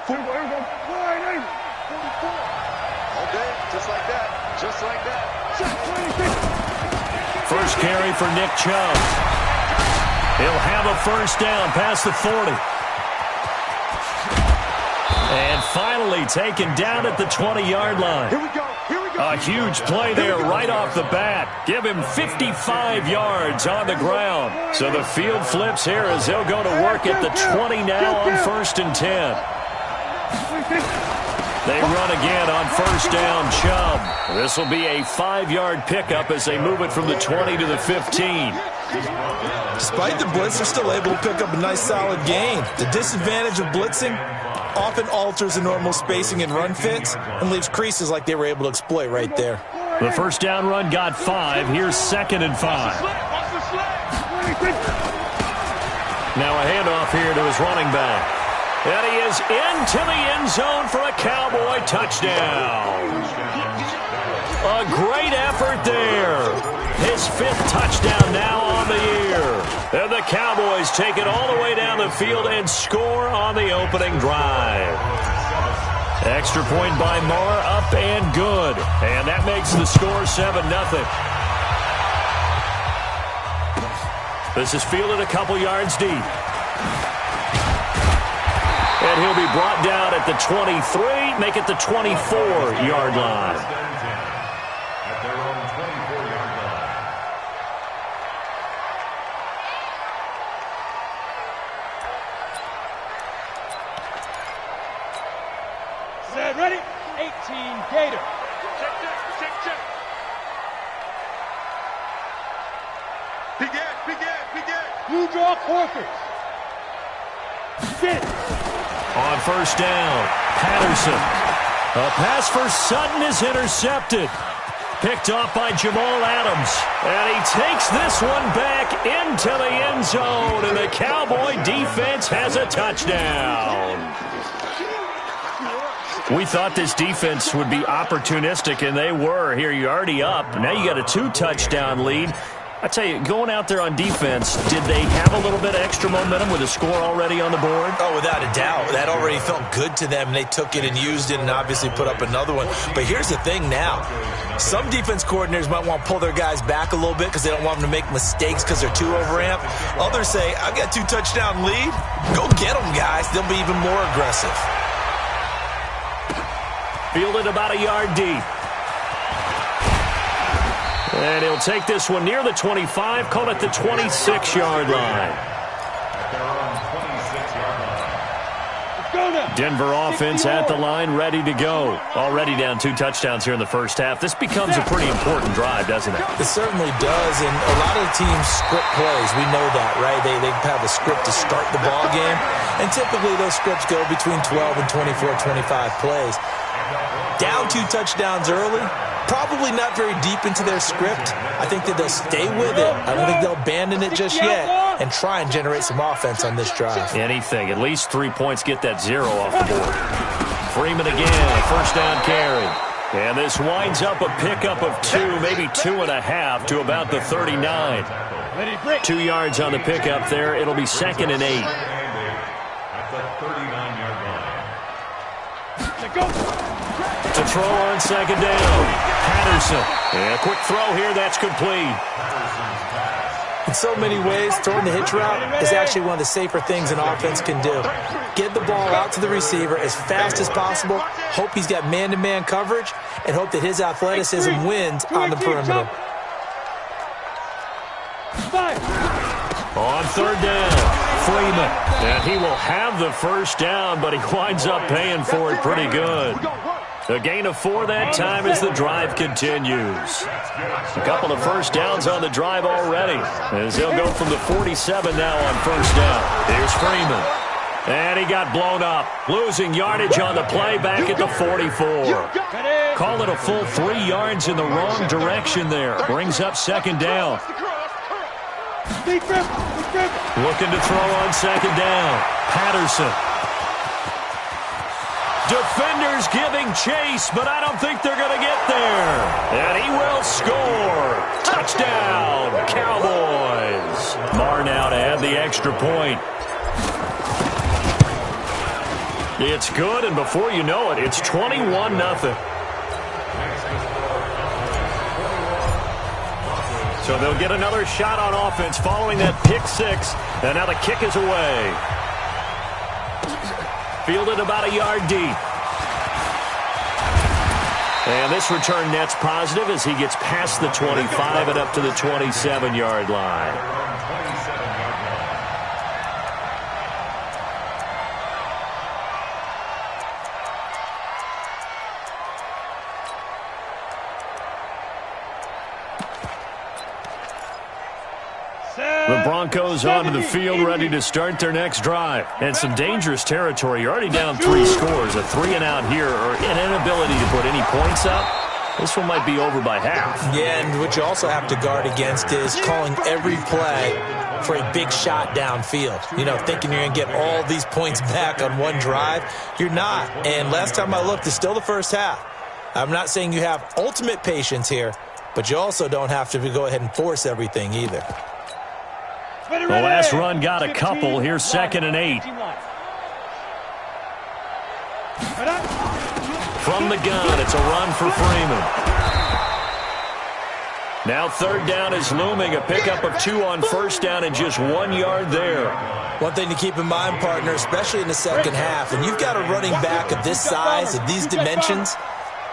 Okay, just like that. Just like that. First carry for Nick Chubb. He'll have a first down past the 40. And finally taken down at the 20-yard line. Here we go. Here we go. A huge play there right off the bat. Give him 55 yards on the ground. So the field flips here as they'll go to work at the 20 now on 1st and 10. They run again on first down, Chubb. This will be a 5-yard pickup as they move it from the 20 to the 15. Despite the blitz, they're still able to pick up a nice solid gain. The disadvantage of blitzing often alters the normal spacing and run fits and leaves creases like they were able to exploit right there. The first down run got 5. Here's 2nd and 5. Now a handoff here to his running back. And he is into the end zone for a Cowboy touchdown. A great effort there. His 5th touchdown now on the year. And the Cowboys take it all the way down the field and score on the opening drive. Extra point by Marr, up and good. And that makes the score 7-0. This is fielded a couple yards deep. And he'll be brought down at the 23, make it the 24-yard line. Set, ready? 18, Gator. Check. Begin. You draw quarters. Sit. On first down, Patterson. A pass for Sutton is intercepted. Picked off by Jamal Adams. And he takes this one back into the end zone. And the Cowboy defense has a touchdown. We thought this defense would be opportunistic, and they were. Here, you're already up. Now you got a 2-touchdown lead. I tell you, going out there on defense, did they have a little bit of extra momentum with a score already on the board? Oh, without a doubt. That already felt good to them, and they took it and used it and obviously put up another one. But here's the thing now. Some defense coordinators might want to pull their guys back a little bit because they don't want them to make mistakes because they're too overamped. Others say, I've got a 2-touchdown lead. Go get them, guys. They'll be even more aggressive. Fielded about a yard deep. And he'll take this one near the 25, call it the 26-yard line. Denver offense at the line, ready to go. Already down 2 touchdowns here in the first half. This becomes a pretty important drive, doesn't it? It certainly does, and a lot of the teams script plays. We know that, right? They have a script to start the ball game, and typically those scripts go between 12 and 24, 25 plays. Down 2 touchdowns early, probably not very deep into their script. I think that they'll stay with it. I don't think they'll abandon it just yet and try and generate some offense on this drive. Anything. At least 3 points, get that 0 off the board. Freeman again, a first down carry. And this winds up a pickup of 2, maybe 2.5 to about the 39. 2 yards on the pickup there. It'll be 2nd and 8. To throw on 2nd down, Patterson. And a quick throw here, that's complete. In so many ways, throwing the hitch route is actually one of the safer things an offense can do. Get the ball out to the receiver as fast as possible, hope he's got man-to-man coverage, and hope that his athleticism wins on the perimeter. On 3rd down, Freeman. And he will have the first down, but he winds up paying for it pretty good. A gain of 4 that time as the drive continues. A couple of first downs on the drive already, as they'll go from the 47 now on first down. Here's Freeman. And he got blown up, losing yardage on the play back at the 44. Call it a full 3 yards in the wrong direction there. Brings up 2nd down. Looking to throw on 2nd down. Patterson. Defenders giving chase, but I don't think they're going to get there. And he will score. Touchdown, Cowboys. Marr now to add the extra point. It's good, and before you know it, it's 21-0. So they'll get another shot on offense following that pick six. And now the kick is away. Fielded about a yard deep. And this return net's positive as he gets past the 25 and up to the 27-yard line. The Broncos onto the field, ready to start their next drive. And some dangerous territory. You're already down 3 scores. A 3-and-out here, or an inability to put any points up. This one might be over by half. Yeah, and what you also have to guard against is calling every play for a big shot downfield. You know, thinking you're going to get all these points back on one drive. You're not. And last time I looked, it's still the first half. I'm not saying you have ultimate patience here, but you also don't have to go ahead and force everything either. The last run got a couple. Here's 2nd and 8. From the gun, it's a run for Freeman. Now 3rd down is looming. A pickup of 2 on 1st down and just 1 yard there. One thing to keep in mind, partner, especially in the second half, and you've got a running back of this size, of these dimensions,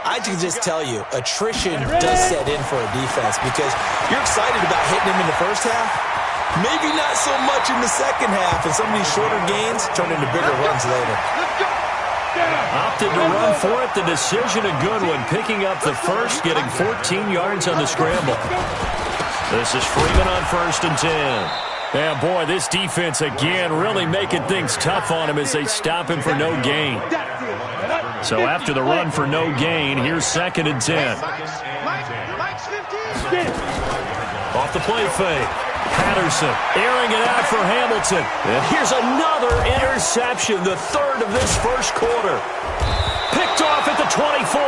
I can just tell you, attrition does set in for a defense because you're excited about hitting him in the first half. Maybe not so much in the second half, and some of these shorter gains turn into bigger runs later. Opted to run for it. The decision a good one. Picking up the first, getting 14 yards on the scramble. This is Freeman on 1st and 10. Yeah, boy, this defense again really making things tough on him as they stop him for no gain. So after the run for no gain, here's 2nd and 10. Off the play fake. Patterson airing it out for Hamilton. And here's another interception, the 3rd of this first quarter. Picked off at the 24.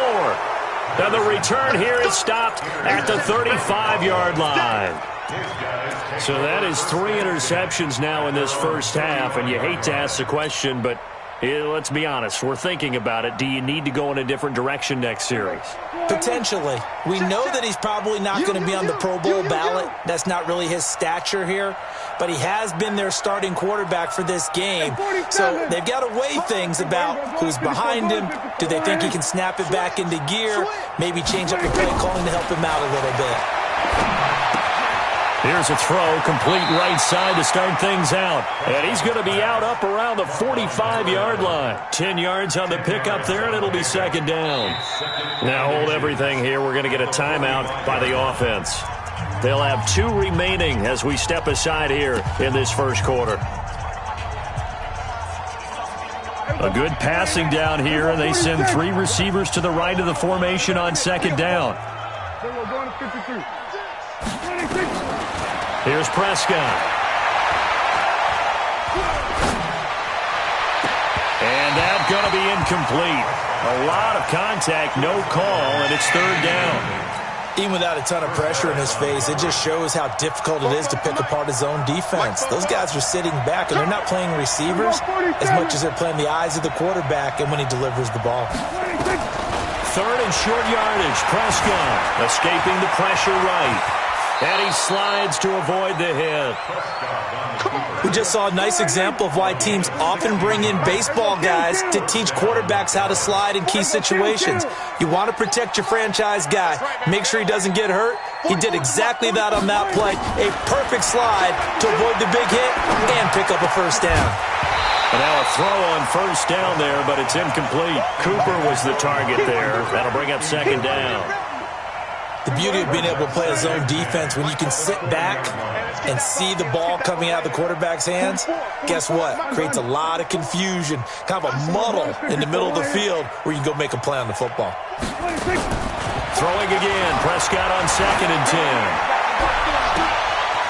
And the return here is stopped at the 35-yard line. So that is 3 interceptions now in this first half. And you hate to ask the question, but let's be honest. We're thinking about it. Do you need to go in a different direction next series? Potentially. We know that he's probably not going to be on the Pro Bowl ballot. That's not really his stature here. But he has been their starting quarterback for this game. So they've got to weigh things about who's behind him. Do they think he can snap it back into gear? Maybe change up the play calling to help him out a little bit. Here's a throw, complete right side to start things out. And he's going to be out up around the 45-yard line. 10 yards on the pickup there, and it'll be 2nd down. Now hold everything here. We're going to get a timeout by the offense. They'll have 2 remaining as we step aside here in this first quarter. A good passing down here, and they send 3 receivers to the right of the formation on 2nd down. Here's Prescott. And that's going to be incomplete. A lot of contact, no call, and it's 3rd down. Even without a ton of pressure in his face, it just shows how difficult it is to pick apart his own defense. Those guys are sitting back, and they're not playing receivers as much as they're playing the eyes of the quarterback and when he delivers the ball. 3rd and short yardage. Prescott escaping the pressure right. And he slides to avoid the hit. We just saw a nice example of why teams often bring in baseball guys to teach quarterbacks how to slide in key situations. You want to protect your franchise guy. Make sure he doesn't get hurt. He did exactly that on that play. A perfect slide to avoid the big hit and pick up a 1st down. And now a throw on 1st down there, but it's incomplete. Cooper was the target there. That'll bring up 2nd down. The beauty of being able to play a zone defense when you can sit back and see the ball coming out of the quarterback's hands, guess what? Creates a lot of confusion, kind of a muddle in the middle of the field where you can go make a play on the football. Throwing again, Prescott on 2nd and 10.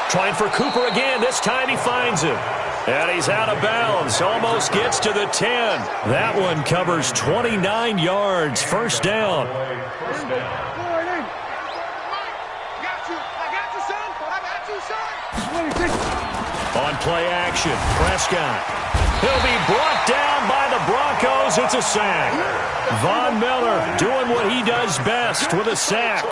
Trying for Cooper again. This time he finds him. And he's out of bounds. Almost gets to the 10. That one covers 29 yards. 1st down. On play action, Prescott. He'll be brought down by the Broncos. It's a sack. Von Miller doing what he does best with a sack.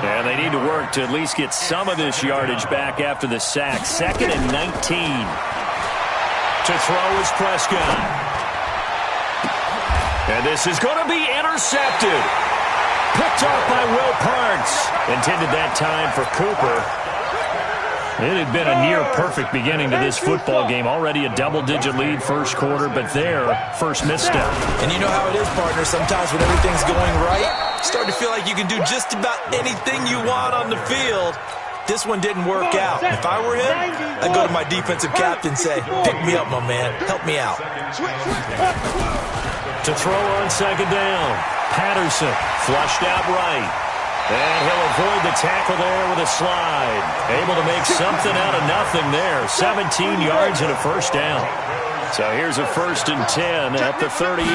And they need to work to at least get some of this yardage back after the sack. 2nd and 19. To throw is Prescott. And this is going to be intercepted. Picked off by Will Parks. Intended that time for Cooper. It had been a near-perfect beginning to this football game. Already a double-digit lead first quarter, but their first misstep. And you know how it is, partner. Sometimes when everything's going right, you start to feel like you can do just about anything you want on the field. This one didn't work out. If I were him, I'd go to my defensive captain and say, pick me up, my man. Help me out. To throw on 2nd down. Patterson flushed out right. And he'll avoid the tackle there with a slide. Able to make something out of nothing there. 17 yards and a first down. So here's a 1st and 10 at the 38.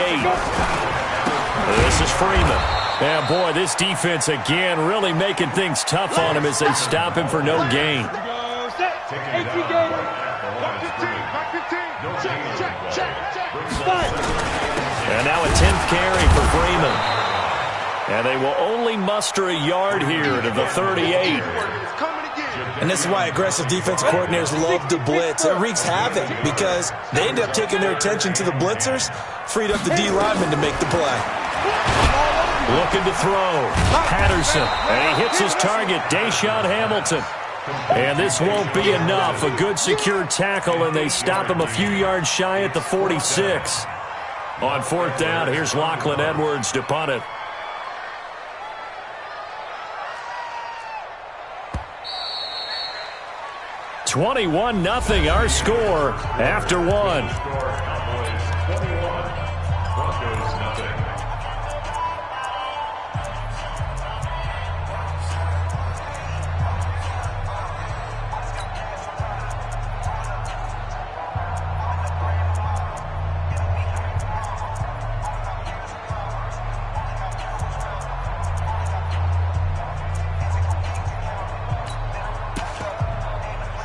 This is Freeman. And boy, this defense again really making things tough on him as they stop him for no gain. And now a 10th carry for Freeman. And they will only muster a yard here to the 38. And this is why aggressive defensive coordinators love to blitz. It wreaks havoc because they end up taking their attention to the blitzers, freed up the D lineman to make the play. Looking to throw. Patterson. And he hits his target, Deshaun Hamilton. And this won't be enough. A good secure tackle, and they stop him a few yards shy at the 46. On 4th down, here's Lachlan Edwards to punt it. 21-0 our score after one.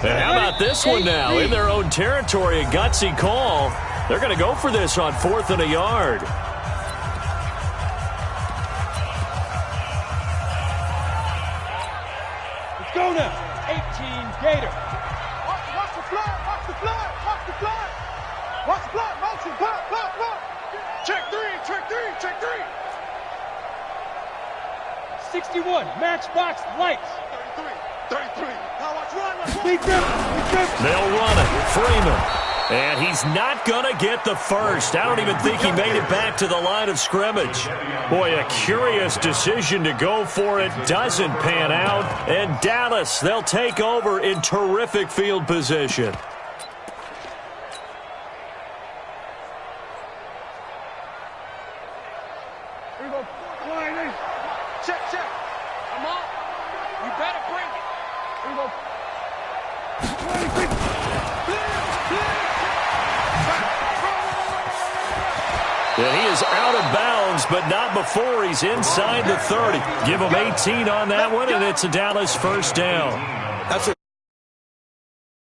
And how about this one now? In their own territory, a gutsy call. They're going to go for this on 4th and a yard. Let's go now. 18 Gator. Watch the fly, watch the fly, watch the fly. Watch the fly, motion, fly. Check three. 61, matchbox lights. 33. Now watch run. They'll run it. Freeman. And he's not going to get the first. I don't even think he made it back to the line of scrimmage. Boy, a curious decision to go for it. Doesn't pan out. And Dallas, they'll take over in terrific field position. Check. I'm on. You better bring it. Here we go. And he is out of bounds, but not before he's inside the 30. Give him 18 on that one, and it's a Dallas first down. That's a